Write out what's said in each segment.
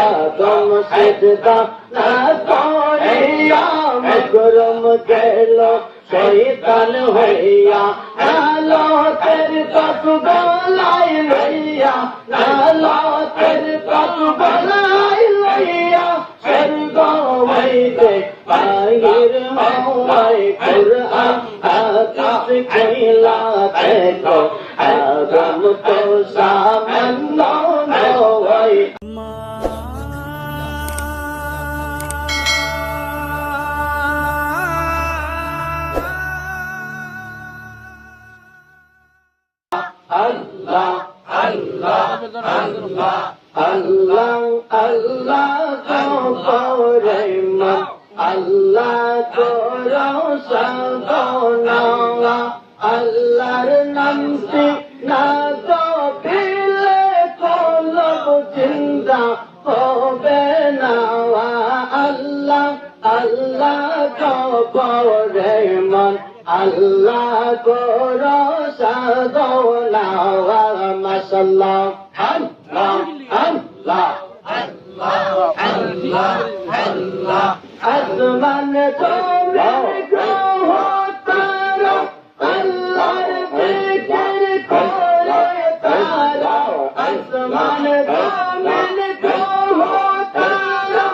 আদম সিজদা না করিয়া মকরম গেল শয়তান হইয়া নালো তের কত গলাই লইয়া নালো তের কত গলাই লইয়া স্বর্গ হইতে বাহির হওয়াই কুরআন হাদিস কইলা দেখো আদম তো সামান্য নয় Allah, Allah, Allah, Allah, Allah, Koreman, Allah, Korosagona, Allah'r namti na to pile kolab jinda hobe na. Allah, Allah, Koreman, Allah, Korosagona, mashallah, Allah, Allah, Allah, Allah, Allah, Azman tumir groh tara, Allah'r zikr kore tara, Azman tumir groh tara,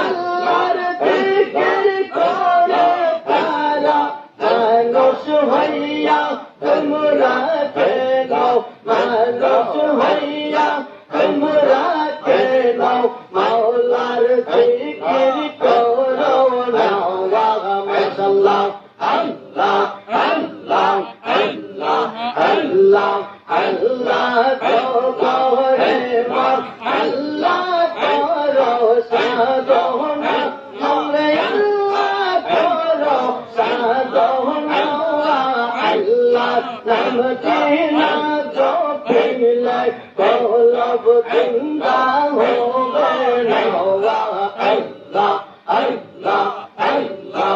Allah'r zikr kore tara. Manush hoiya tumra kelo, Manush hoiya tumra kelo, Maular zikr koro na. Mashallah, Allah, Allah, Allah, Allah, Allah, kore mar, Allah koro sadona, Amre Allah koro sadona, Allah namti na jo pile kolab jinda hobe na. Allah, Allah, Allah, Allah,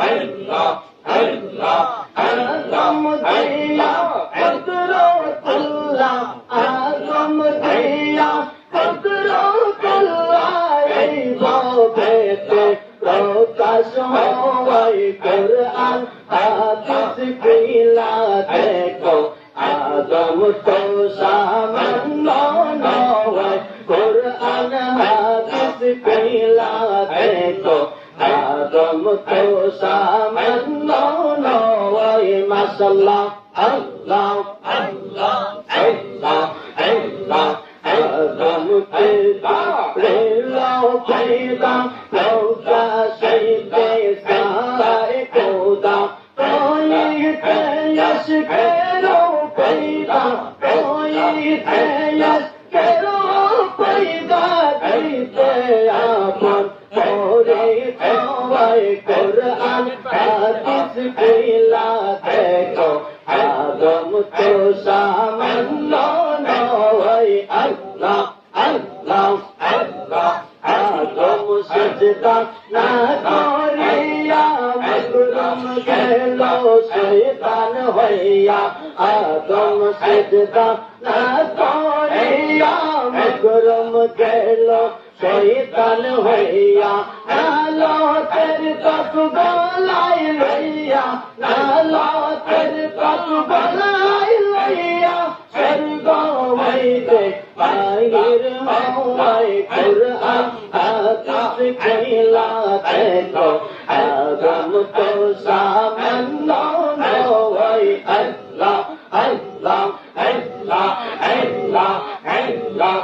Allah, Allah, Adam diya qudratullah, Adam diya qudratullah, ei babete prokash hoy Quran hadis kila dekho, Adam to samanno hoy Quran hadis kila dekho, Adam to samanno hoy. Mashallah, Allah, Allah, Allah, Allah, Adam pida lelo pida loka shayte sai koda koi te yash kero pida koi te yash kero pida te aman kore hoy Quran hadis kila dekho, Adam to samanno hoy. Allah, Allah, Allah, Adam সিজদা না করিয়া মকরম গেল শয়তান হইয়া, আদম সিজদা না করিয়া মকরম গেল শয়তান হইয়া নালো তের কত গলাই লইয়া নালো তের কত গলাই লইয়া স্বর্গ হইতে বাহির হওয়াই কুরআন হাদিস কইলা দেখো আদম তো সামান্য নয়। Allah, Allah, Allah, Allah, Allah,